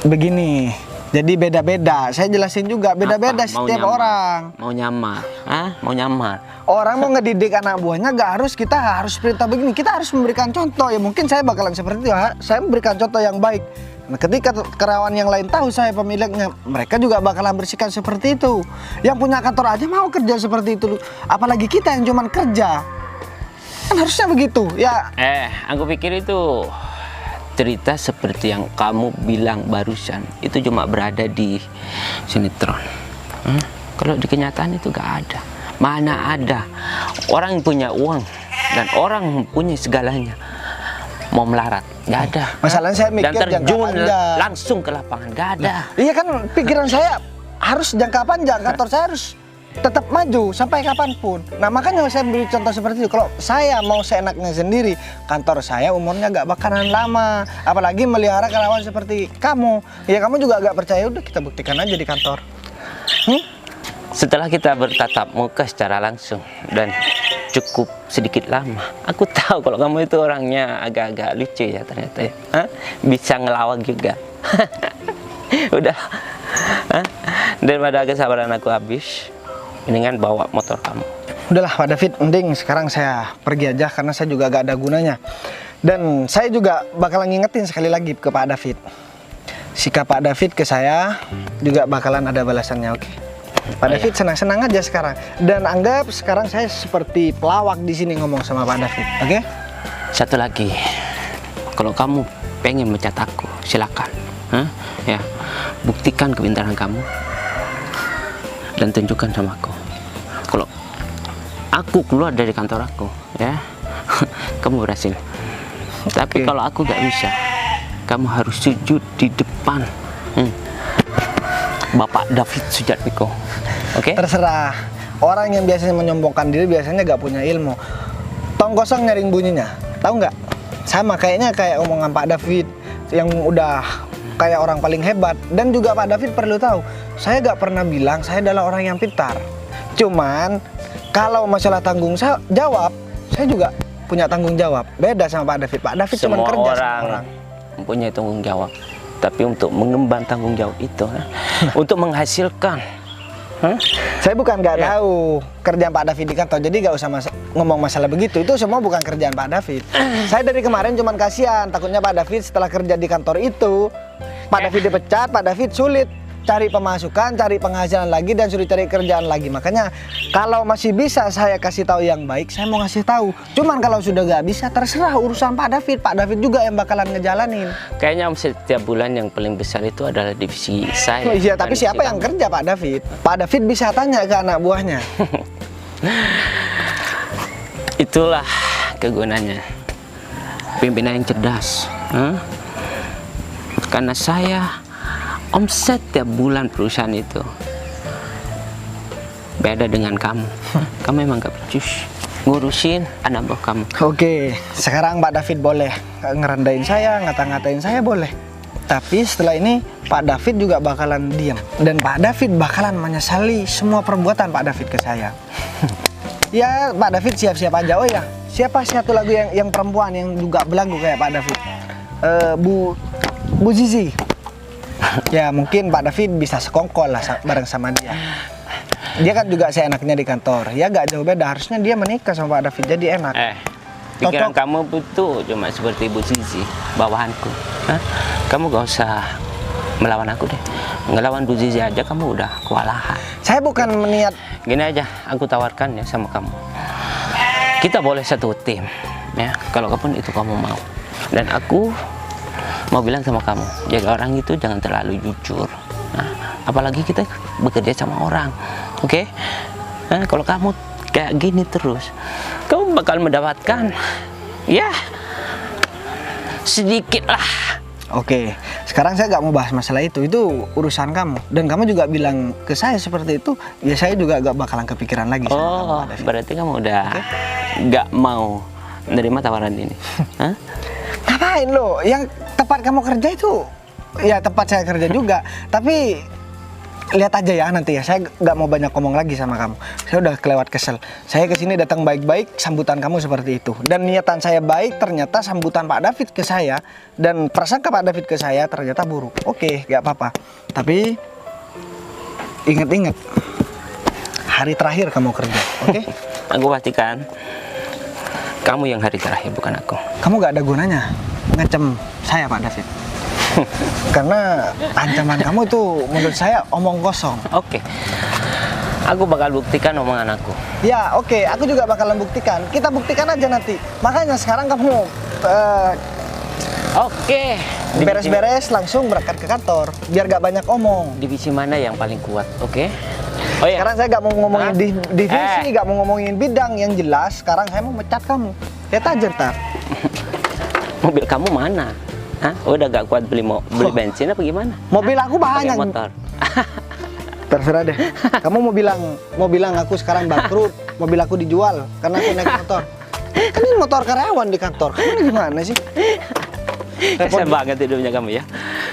Begini, jadi beda-beda. Saya jelasin juga beda-beda Apa? Mau setiap nyamar? orang. Mau nyamar. Hah? Mau nyamar. Orang mau ngedidik anak buahnya kita harus perintah begini. Kita harus memberikan contoh. Ya mungkin saya bakalan seperti itu. Saya memberikan contoh yang baik. Nah, ketika karyawan yang lain tahu saya pemiliknya, mereka juga bakalan bersikap seperti itu. Yang punya kantor aja mau kerja seperti itu. Apalagi kita yang cuman kerja. Kan harusnya begitu. Ya, Aku pikir itu cerita seperti yang kamu bilang barusan itu cuma berada di sinetron. Kalau di kenyataan itu gak ada. Mana ada orang yang punya uang dan orang yang punya segalanya mau melarat, gak ada. masalahnya saya mikir Dan jangka terjun panjang. langsung ke lapangan, gak ada. Iya kan pikiran saya harus jangka panjang. Kantor saya harus tetap maju sampai kapanpun. Nah makanya saya beri contoh seperti itu. Kalau saya mau seenaknya sendiri, kantor saya umurnya gak bakalan lama. Apalagi melihara karyawan seperti kamu. Ya kamu juga agak percaya, udah kita buktikan aja di kantor. Setelah kita bertatap muka secara langsung dan cukup sedikit lama, aku tahu kalau kamu itu orangnya agak-agak lucu ya ternyata ya. Hah? Bisa ngelawak juga. Udah. Hah? Daripada kesabaran aku habis, mendingan bawa motor kamu. Udahlah Pak David, mending sekarang saya pergi aja karena saya juga gak ada gunanya. Dan saya juga bakalan ngingetin sekali lagi ke Pak David. Sikap Pak David ke saya juga bakalan ada balasannya, oke? Pak David senang-senang aja sekarang. Dan anggap sekarang saya seperti pelawak di sini ngomong sama Pak David, oke? Satu lagi, kalau kamu pengen mencat aku, silakan. Hah? Ya, buktikan kepintaran kamu dan tunjukkan sama aku. Kalau aku keluar dari kantor aku, ya, kamu berhasil. Tapi kalau aku gak bisa, kamu harus sujud di depan Bapak David Sujatmiko. Oke? Terserah. Orang yang biasanya menyombongkan diri biasanya gak punya ilmu. Tong kosong nyaring bunyinya. Tahu nggak? Sama kayaknya kayak omongan Pak David yang udah kayak orang paling hebat. Dan juga Pak David perlu tahu, saya gak pernah bilang saya adalah orang yang pintar. Cuman kalau masalah tanggung jawab, saya juga punya tanggung jawab. Beda sama Pak David. Pak David cuma Semua kerja sama orang orang. mempunyai tanggung jawab. Tapi untuk mengemban tanggung jawab itu, untuk menghasilkan, Saya bukan nggak tahu kerjaan Pak David di kantor, jadi nggak usah ngomong masalah begitu. Itu semua bukan kerjaan Pak David. Saya dari kemarin cuman kasihan, takutnya Pak David setelah kerja di kantor itu, Pak David dipecat, Pak David sulit cari pemasukan, cari penghasilan lagi, dan suruh cari kerjaan lagi. Makanya kalau masih bisa saya kasih tahu yang baik, saya mau ngasih tahu. Cuman kalau sudah gak bisa, terserah urusan Pak David. Pak David juga yang bakalan ngejalanin. Kayaknya setiap bulan yang paling besar itu adalah divisi saya. Oh iya, tapi bukan siapa divisi yang kamu. kerja Pak David? Pak David bisa tanya ke anak buahnya. Itulah kegunaannya pimpinan yang cerdas. Karena saya omset tiap bulan perusahaan itu beda dengan kamu. Kamu emang gak becus ngurusin anak buah kamu. Oke, sekarang Pak David boleh ngerendahin saya, ngata-ngatain saya boleh. Tapi setelah ini Pak David juga bakalan diam. Dan Pak David bakalan menyesali semua perbuatan Pak David ke saya. Ya Pak David siap-siap aja. Oh ya, siapa satu lagu yang perempuan yang juga belagu kayak Pak David? Bu Zizi. Ya mungkin Pak David bisa sekongkol lah bareng sama dia. Dia kan juga seenaknya di kantor. Ya gak jauh beda, harusnya dia menikah sama Pak David, jadi enak. Pikiran Cocok. kamu betul cuma seperti Bu Zizi, bawahanku. Kamu gak usah melawan aku deh. Ngelawan Bu Zizi aja kamu udah kewalahan. Saya bukan meniat. Gini aja, aku tawarkan ya sama kamu. Kita boleh satu tim, ya. Kalau kapan itu kamu mau. Dan aku mau bilang sama kamu, jaga orang itu jangan terlalu jujur. Nah, apalagi kita bekerja sama orang, oke? Nah, kalau kamu kayak gini terus, kamu bakal mendapatkan, ya, sedikit lah. Oke, sekarang saya nggak mau bahas masalah itu urusan kamu. Dan kamu juga bilang ke saya seperti itu, ya saya juga gak bakalan kepikiran lagi sama kamu, Oh, Pak David. berarti kamu udah nggak mau menerima tawaran ini? Hah? Ngapain lo? Yang tempat kamu kerja itu, ya tempat saya kerja juga. Tapi lihat aja ya nanti ya. Saya nggak mau banyak ngomong lagi sama kamu. Saya udah kelewat kesel. Saya kesini datang baik-baik, sambutan kamu seperti itu. Dan niatan saya baik, ternyata sambutan Pak David ke saya dan prasangka Pak David ke saya ternyata buruk. Oke, nggak apa-apa. Tapi ingat-ingat hari terakhir kamu kerja, oke? Aku pastikan kamu yang hari terakhir, bukan aku. Kamu gak ada gunanya ngecem saya Pak David. Karena ancaman kamu itu menurut saya omong kosong. Oke, aku bakal buktikan omongan aku. Ya oke, aku juga bakalan buktikan. Kita buktikan aja nanti. Makanya sekarang kamu Oke, beres-beres langsung berangkat ke kantor. Biar gak banyak omong. divisi mana yang paling kuat? Oke. Oh ya, Sekarang saya gak mau ngomongin Hah? divisi, gak mau ngomongin bidang. Yang jelas sekarang saya mau mecat kamu. Lihat aja ntar. mobil kamu mana? Hah? Udah gak kuat beli bensin apa gimana? Mobil aku Pakai banyak. motor. Terserah deh. Kamu mau bilang aku sekarang bangkrut, mobil aku dijual karena aku naik motor. Kan ini motor karyawan di kantor. Kamu ini gimana sih? Kasian banget hidupnya kamu ya.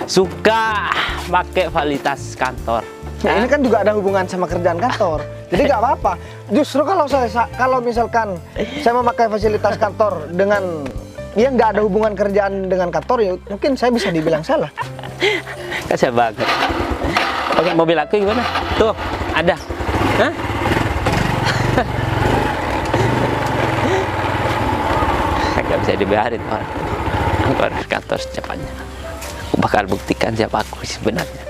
Suka pakai fasilitas kantor. Nah, ini kan juga ada hubungan sama kerjaan kantor. Jadi nggak apa-apa. Justru kalau misalkan saya memakai fasilitas kantor dengan ya nggak ada hubungan kerjaan dengan kantor, ya mungkin saya bisa dibilang salah. Kasian banget. Oke, mobil aku gimana? Tuh, ada. Hah? Gak bisa dibiarin orang. Aku harus ke kantor secepatnya. Aku bakal buktikan siapa aku sebenarnya.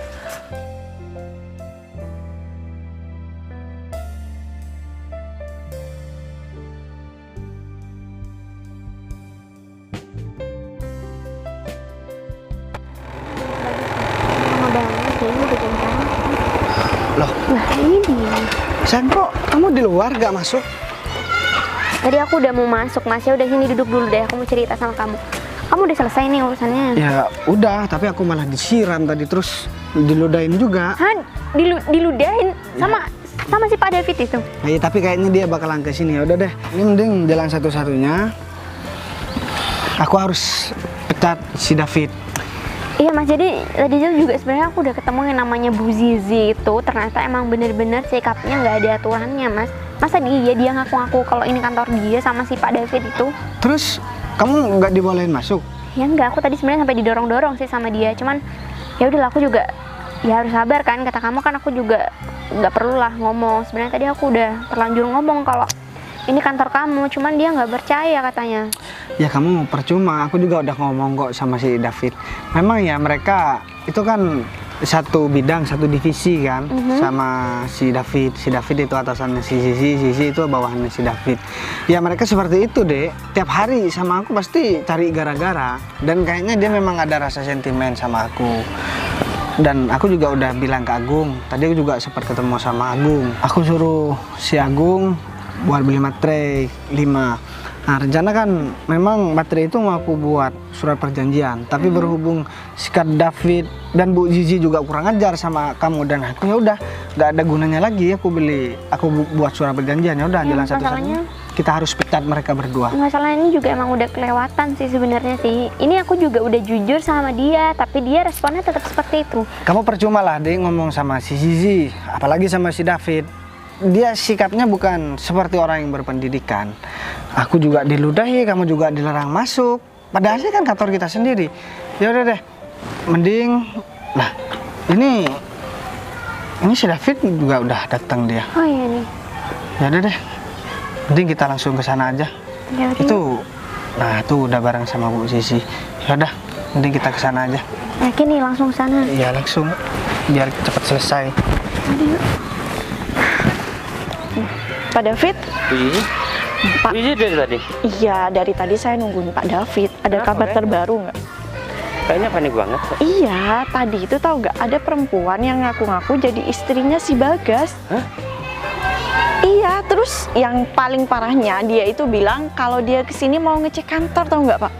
Lama banget ya, ini udah jam berapa? Loh, Nah ini dia. sayang kok kamu di luar gak masuk? Tadi aku udah mau masuk, Mas. Ya udah sini duduk dulu deh, aku mau cerita sama kamu. Kamu udah selesai nih urusannya? Ya udah, tapi aku malah disiram tadi terus diludahin juga. Hah? Diludahin sama si Pak David itu? Nah, iya, tapi kayaknya dia bakalan ke sini. Ya udah deh, ini mending jalan satu-satunya. Aku harus pecat si David. Iya Mas, jadi tadi juga sebenarnya aku udah ketemu yang namanya Bu Zizi itu. Ternyata emang bener-bener sikapnya nggak ada aturannya Mas. Masa dia ngaku-ngaku kalau ini kantor dia sama si Pak David itu? Terus kamu nggak dibolehin masuk? Ya enggak, aku tadi sebenarnya sampai didorong-dorong sih sama dia. Cuman ya udahlah, aku juga ya harus sabar kan, kata kamu kan, aku juga nggak perlu lah ngomong. Sebenarnya tadi aku udah terlanjur ngomong kalau ini kantor kamu, cuman dia nggak percaya katanya. Ya kamu percuma, aku juga udah ngomong kok sama si David. Memang ya mereka itu kan satu bidang, satu divisi kan, sama si David. Si David itu atasannya si Sisi itu bawahannya si David. Ya mereka seperti itu deh. Tiap hari sama aku pasti cari gara-gara. Dan kayaknya dia memang ada rasa sentimen sama aku. Dan aku juga udah bilang ke Agung. Tadi aku juga sempat ketemu sama Agung. Aku suruh si Agung buat beli materai 5. Nah rencana kan memang baterai itu mau aku buat surat perjanjian, tapi berhubung sikap David dan Bu Zizi juga kurang ajar sama kamu dan aku, ya udah nggak ada gunanya lagi aku buat surat perjanjian. Ya udah jalan satu-satunya kita harus pecat mereka berdua. Masalah ini juga emang udah kelewatan sih sebenarnya sih. Ini aku juga udah jujur sama dia, tapi dia responnya tetap seperti itu. Kamu percuma lah deh ngomong sama si Zizi, apalagi sama si David. Dia sikapnya bukan seperti orang yang berpendidikan. Aku juga diludahi, kamu juga dilarang masuk. Padahal sih kan kantor kita sendiri. Ya udah deh, mending. Nah, ini si David juga udah datang dia. Oh iya nih. Ya udah deh, mending kita langsung ke sana aja. Ya, itu, nah tuh udah bareng sama Bu Sisi. Ya udah, mending kita ke sana aja. Yakin nih langsung sana? Iya langsung, biar cepat selesai. Pak David? Iya. Pak. Iya dari tadi. Iya, dari tadi saya nungguin Pak David. Ada Kenapa, kabar Ren? terbaru nggak? Kayaknya panik banget. Iya, tadi itu tahu nggak ada perempuan yang ngaku-ngaku jadi istrinya si Bagas. Hah? Iya, terus yang paling parahnya dia itu bilang kalau dia kesini mau ngecek kantor, tahu nggak Pak?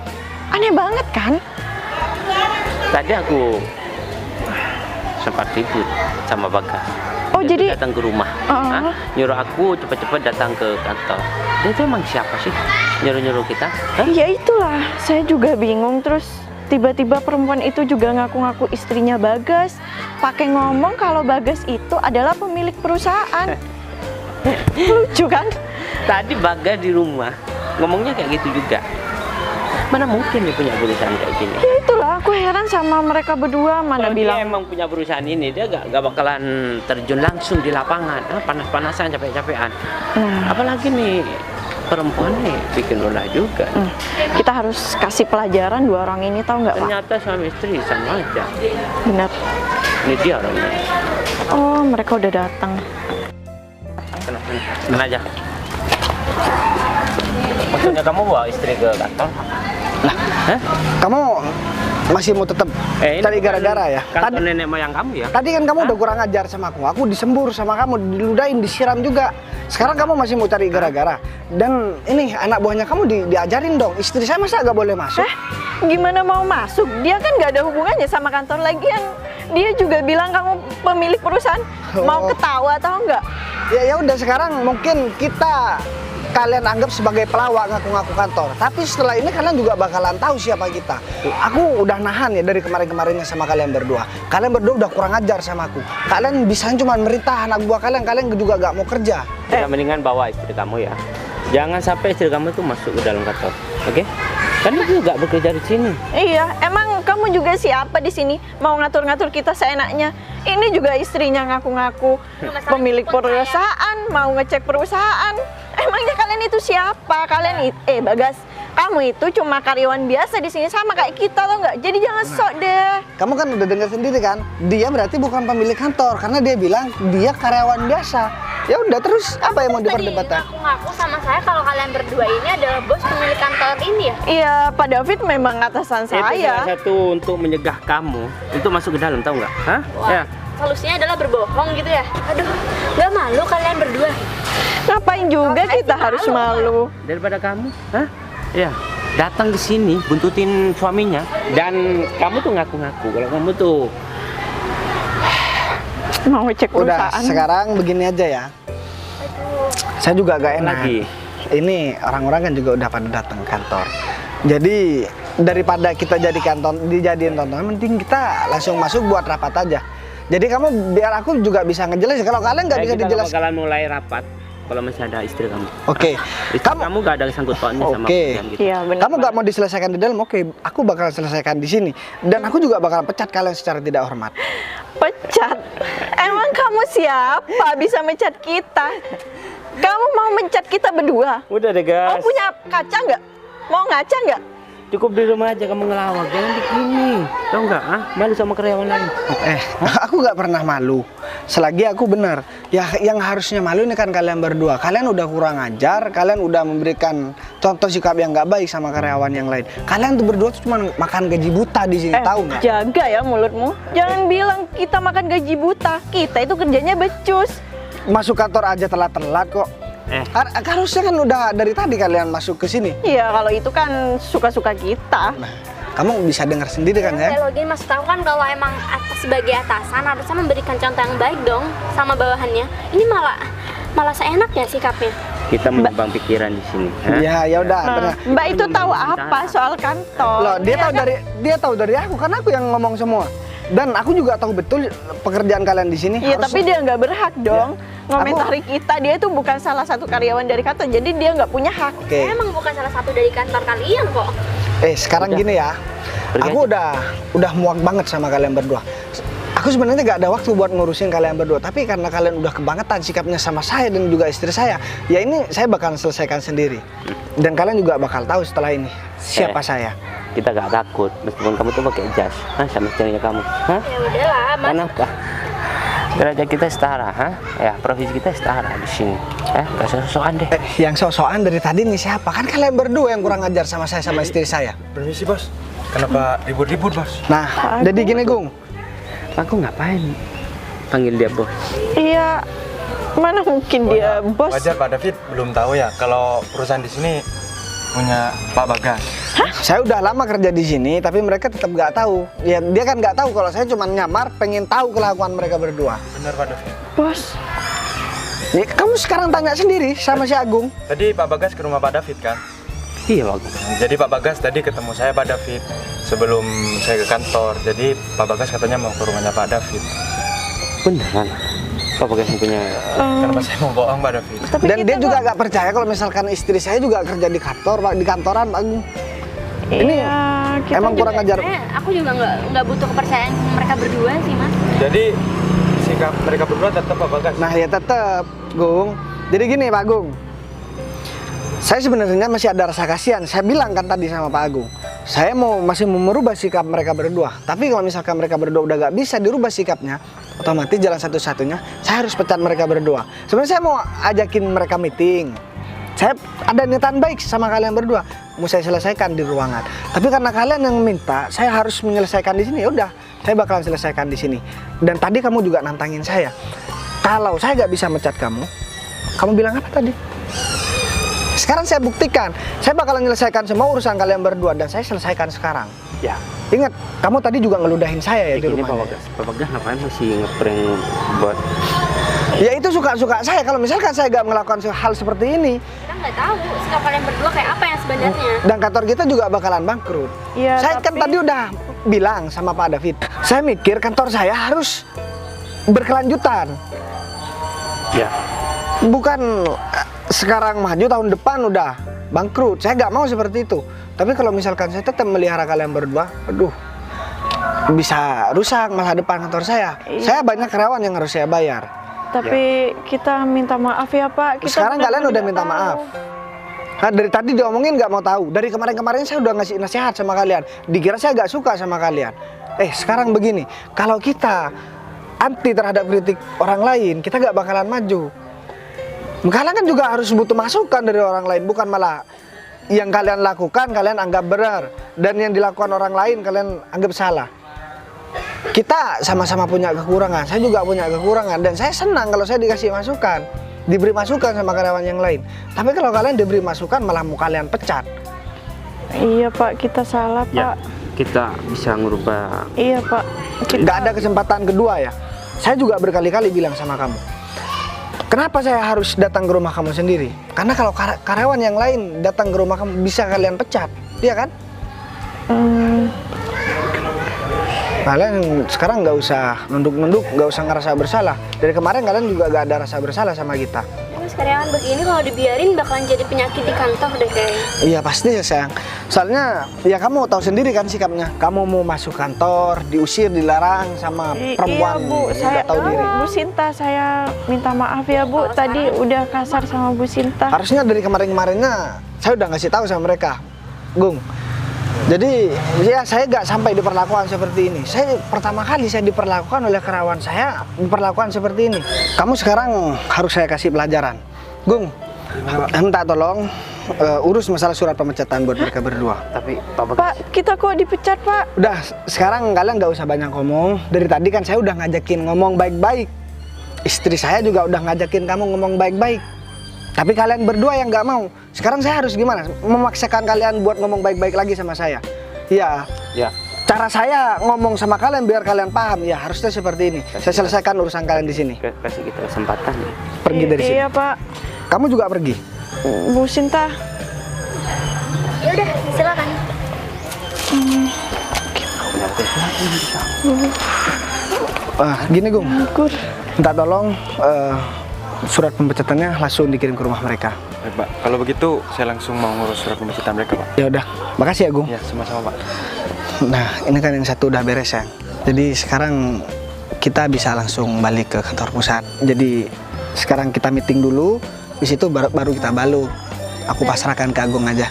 Aneh banget kan? Tadi aku sempat ribut sama Bagas. Oh, Dia jadi- datang ke rumah, Oh. nyuruh aku cepat-cepat datang ke kantor. Dia itu emang siapa sih nyuruh-nyuruh kita? Hah? Ya itulah, saya juga bingung. Terus tiba-tiba perempuan itu juga ngaku-ngaku istrinya Bagas, pakai ngomong kalau Bagas itu adalah pemilik perusahaan. Lucu kan? Tadi Bagas di rumah ngomongnya kayak gitu juga. Mana mungkin dia punya perusahaan kayak gini? Ya itulah, aku heran sama mereka berdua. Mana Kalau bilang dia emang punya perusahaan ini, dia gak bakalan terjun langsung di lapangan, panas-panasan, capek-capekan. Apalagi nih perempuan nih bikin lelah juga. kita harus kasih pelajaran dua orang ini, tahu nggak Pak? Ternyata suami istri sama aja. Benar. Ini dia orangnya. Oh, mereka udah datang. Tenang aja. Maksudnya kamu bawa istri ke kantor? Lah, Hah? kamu masih mau tetap Ini cari bukan gara-gara ya? Kantor nenek moyang kamu ya? Tadi kan kamu udah kurang ajar sama aku disembur sama kamu, diludahin, disiram juga. Sekarang kamu masih mau cari gara-gara. Dan ini anak buahnya kamu diajarin dong. Istri saya masa nggak boleh masuk? Gimana mau masuk? Dia kan nggak ada hubungannya sama kantor lagi. Yang dia juga bilang kamu pemilik perusahaan. Mau Oh. ketawa tahu nggak? Ya udah, sekarang mungkin kalian anggap sebagai pelawak ngaku-ngaku kantor. Tapi setelah ini kalian juga bakalan tahu siapa kita. Aku udah nahan ya dari kemarin-kemarinnya sama kalian berdua. Kalian berdua udah kurang ajar sama aku. Kalian bisa cuma merintah anak buah kalian juga gak mau kerja. Kita mendingan bawa istri kamu ya. Jangan sampai istri kamu itu masuk ke dalam kantor, oke? Kan dia juga bekerja di sini. Iya, emang kamu juga siapa di sini? Mau ngatur-ngatur kita seenaknya. Ini juga istrinya ngaku-ngaku pemilik perusahaan, mau ngecek perusahaan. Emangnya kalian itu siapa? Bagas, kamu itu cuma karyawan biasa di sini sama kayak kita, tau nggak? Jadi jangan sok deh. Kamu kan udah dengar sendiri kan? Dia berarti bukan pemilik kantor karena dia bilang dia karyawan biasa. Ya udah, terus apa yang mau diperdebatkan? Ngaku sama saya kalau kalian berdua ini adalah bos pemilik kantor ini ya? Iya, Pak David memang atasan Itu salah saya. satu untuk menyegah kamu untuk masuk ke dalam, tahu nggak? Hah? Wah, Ya. solusinya adalah berbohong gitu ya? Aduh, nggak malu kalian berdua? Ngapain juga kita harus malu? Daripada kamu, hah? Ya, datang ke sini buntutin suaminya dan kamu tuh ngaku-ngaku kalau kamu tuh Mau ngecek Udah, perusahaan. sekarang begini aja ya. Saya juga gak enak. lagi. Ini orang-orang kan juga udah pada datang ke kantor. Jadi daripada kita dijadiin tontonan, mending kita langsung masuk buat rapat aja. Jadi kamu biar aku juga bisa ngejelasin. Kalau kalian nggak bisa kita dijelaskan. bakalan mulai rapat kalau masih ada istri kamu. Oke. Istri kamu gak ada sangkut pautnya sama Oke. pekerjaan kita. Iya, benar. Kamu nggak mau diselesaikan di dalam, oke. Aku bakal selesaikan di sini. Dan aku juga bakal pecat kalian secara tidak hormat. Pecat? Emang kamu siapa bisa mencat kita? Kamu mau mencat kita berdua? Udah deh Oh, guys. punya kaca nggak? Mau ngaca nggak? cukup di rumah aja kamu ngelawak, jangan begini. Tahu nggak? Malu sama karyawan lain. Aku nggak pernah malu. Selagi aku benar. Ya, yang harusnya malu ini kan kalian berdua. Kalian udah kurang ajar, kalian udah memberikan contoh sikap yang nggak baik sama karyawan yang lain. Kalian tuh berdua tuh cuma makan gaji buta di sini, tahu nggak? Jaga ya mulutmu. Jangan bilang kita makan gaji buta. Kita itu kerjanya becus. Masuk kantor aja telat-telat kok. Harusnya kan udah dari tadi kalian masuk ke sini. Iya, kalau itu kan suka-suka kita. Kamu bisa dengar sendiri kan ya? Login maksud aku kan kalau emang sebagai atasan harusnya memberikan contoh yang baik dong sama bawahannya. Ini malah seenaknya sikapnya. Kita menyumbang pikiran di sini. Iya, ya udah. benar. Mbak itu tahu apa soal kantor? Loh, dia tahu dari aku, kan aku yang ngomong semua. Dan aku juga tahu betul pekerjaan kalian di sini. Iya, tapi dia nggak berhak dong ngomentari kita. Dia itu bukan salah satu karyawan dari kantor, jadi dia nggak punya hak. Oke. Emang bukan salah satu dari kantor kalian kok. Sekarang gini ya. Aku udah muak banget sama kalian berdua. Aku sebenarnya nggak ada waktu buat ngurusin kalian berdua, tapi karena kalian udah kebangetan sikapnya sama saya dan juga istri saya, ya ini saya bakal selesaikan sendiri. Dan kalian juga bakal tahu setelah ini siapa saya. Kita gak takut, meskipun kamu tuh pakai jas, sama istrinya kamu. Ya udahlah, Mas. Kenapa? Derajat kita setara, ya profesi kita setara di sini. Gak sok-sokan deh. Yang sok-sokan dari tadi nih siapa? Kan kalian berdua yang kurang ajar sama saya sama istri saya. Permisi bos, kenapa ribut-ribut bos? Nah, jadi gini Gung. Aku ngapain panggil dia bos? Iya, mana mungkin dia bos? Wajar Pak David belum tahu ya kalau perusahaan di sini punya Pak Bagas. Saya udah lama kerja di sini, tapi mereka tetap nggak tahu. Ya dia kan nggak tahu kalau saya cuma nyamar, pengen tahu kelakuan mereka berdua. Benar Pak David. Bos. Ya, kamu sekarang tanya sendiri sama si Agung. Tadi Pak Bagas ke rumah Pak David kan? Iya Pak. Jadi Pak Bagas tadi ketemu saya Pak David sebelum saya ke kantor. Jadi Pak Bagas katanya mau ke rumahnya Pak David. Beneran? Pak Bagas yang punya? Kenapa saya mau bohong Pak David? Dan dia juga nggak percaya kalau misalkan istri saya juga kerja di kantor, Pak, di kantoran, Pak Agung. Ini emang kurang ajar. Aku juga nggak butuh kepercayaan mereka berdua sih, Mas. Jadi sikap mereka berdua tetap Pak Bagas. Nah ya tetap, Gung. Jadi gini Pak Agung, saya sebenarnya masih ada rasa kasihan. Saya bilang kan tadi sama Pak Agung, saya masih mau merubah sikap mereka berdua. Tapi kalau misalkan mereka berdua udah gak bisa dirubah sikapnya, otomatis jalan satu-satunya saya harus pecat mereka berdua. Sebenarnya saya mau ajakin mereka meeting. Saya ada niatan baik sama kalian berdua, mau saya selesaikan di ruangan. Tapi karena kalian yang minta, saya harus menyelesaikan di sini. Ya udah, saya bakalan selesaikan di sini. Dan tadi kamu juga nantangin saya. Kalau saya gak bisa mecat kamu bilang apa tadi? Sekarang saya buktikan, saya bakalan menyelesaikan semua urusan kalian berdua dan saya selesaikan sekarang. Ya, ingat, kamu tadi juga ngeludahin saya ya di rumah. Pak Bagas ngapain masih ngeprank buat? Ya itu suka-suka saya. Kalau misalkan saya gak melakukan hal seperti ini, Kita nggak tahu sikap kalian berdua kayak apa yang sebenarnya. dan kantor kita juga bakalan bangkrut. Iya, Saya kan tadi udah bilang sama Pak David, saya mikir kantor saya harus berkelanjutan. Ya. Bukan sekarang maju tahun depan udah bangkrut. Saya nggak mau seperti itu. Tapi kalau misalkan saya tetap melihara kalian berdua, aduh, bisa rusak masa depan kantor saya. Saya banyak karyawan yang harus saya bayar. Tapi kita minta maaf ya Pak. Kita Sekarang kalian udah benar-benar minta nggak maaf. tahu. Nah, dari tadi diomongin nggak mau tahu. Dari kemarin-kemarin saya udah ngasih nasihat sama kalian. Dikira saya nggak suka sama kalian. Sekarang begini, kalau kita anti terhadap kritik orang lain, kita nggak bakalan maju. Kalian kan juga harus butuh masukan dari orang lain, bukan malah yang kalian lakukan kalian anggap benar dan yang dilakukan orang lain kalian anggap salah. Kita sama-sama punya kekurangan, saya juga punya kekurangan dan saya senang kalau saya dikasih masukan, diberi masukan sama karyawan yang lain. Tapi kalau kalian diberi masukan malah mau kalian pecat. Iya Pak, kita salah Pak. Ya, kita bisa ngerubah. Iya Pak. Nggak ada kesempatan kedua ya. Saya juga berkali-kali bilang sama kamu, kenapa saya harus datang ke rumah kamu sendiri? Karena kalau karyawan yang lain datang ke rumah kamu bisa kalian pecat, iya kan? Kalian sekarang nggak usah nunduk-nunduk, nggak usah ngerasa bersalah. Dari kemarin kalian juga nggak ada rasa bersalah sama kita. Terus karyawan begini kalau dibiarin bakalan jadi penyakit di kantor deh kayaknya. Iya pasti ya sayang. Soalnya ya kamu tahu sendiri kan sikapnya. Kamu mau masuk kantor, diusir, dilarang sama perempuan Iya Bu, yang saya nggak tahu diri. Bu Sinta, saya minta maaf ya Bu. Tadi udah kasar sama Bu Sinta. Harusnya dari kemarin-kemarinnya saya udah ngasih tahu sama mereka, Gung. Jadi ya saya nggak sampai diperlakukan seperti ini. Saya pertama kali saya diperlakukan oleh karyawan saya diperlakukan seperti ini. Kamu sekarang harus saya kasih pelajaran. Gung, minta tolong urus masalah surat pemecatan buat mereka berdua. Tapi Pak Bagas. Pak, kita kok dipecat, Pak? Udah, sekarang kalian nggak usah banyak ngomong. Dari tadi kan saya udah ngajakin ngomong baik-baik. Istri saya juga udah ngajakin kamu ngomong baik-baik. Tapi kalian berdua yang nggak mau. Sekarang saya harus gimana? Memaksakan kalian buat ngomong baik-baik lagi sama saya. Iya. Ya. Cara saya ngomong sama kalian biar kalian paham. Ya harusnya seperti ini. Saya selesaikan urusan kalian di sini. Kasih kita kesempatan ya. Pergi dari sini. Iya, Pak. Kamu juga pergi. Bu Sinta. Ya udah, silakan. Gini Gung. Minta tolong surat pemecatannya langsung dikirim ke rumah mereka. Baik, Pak. Kalau begitu saya langsung mau ngurus surat pemecatan mereka, Pak. Ya udah. Makasih ya Gung. Ya, sama-sama, Pak. Nah, ini kan yang satu udah beres ya. Jadi sekarang kita bisa langsung balik ke kantor pusat. Jadi sekarang kita meeting dulu, di situ baru kita balik. Aku pasrahkan ke Agung aja.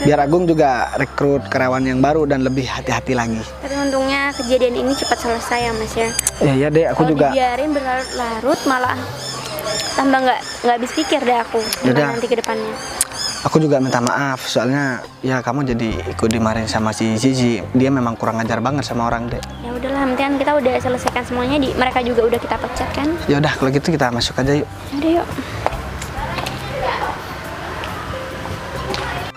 Biar Agung juga rekrut karyawan yang baru dan lebih hati-hati lagi. Tapi untungnya kejadian ini cepat selesai ya Mas ya. Ya deh, aku Kalau juga. dibiarin berlarut-larut malah tambah nggak habis pikir deh aku Yaudah. gimana nanti ke depannya. Aku juga minta maaf, soalnya ya kamu jadi ikut dimarahin sama si Zizi. Dia memang kurang ajar banget sama orang deh. Ya udahlah, penting kan kita udah selesaikan semuanya, mereka juga udah kita pecat kan. Ya udah kalau gitu kita masuk aja yuk. Yaudah yuk.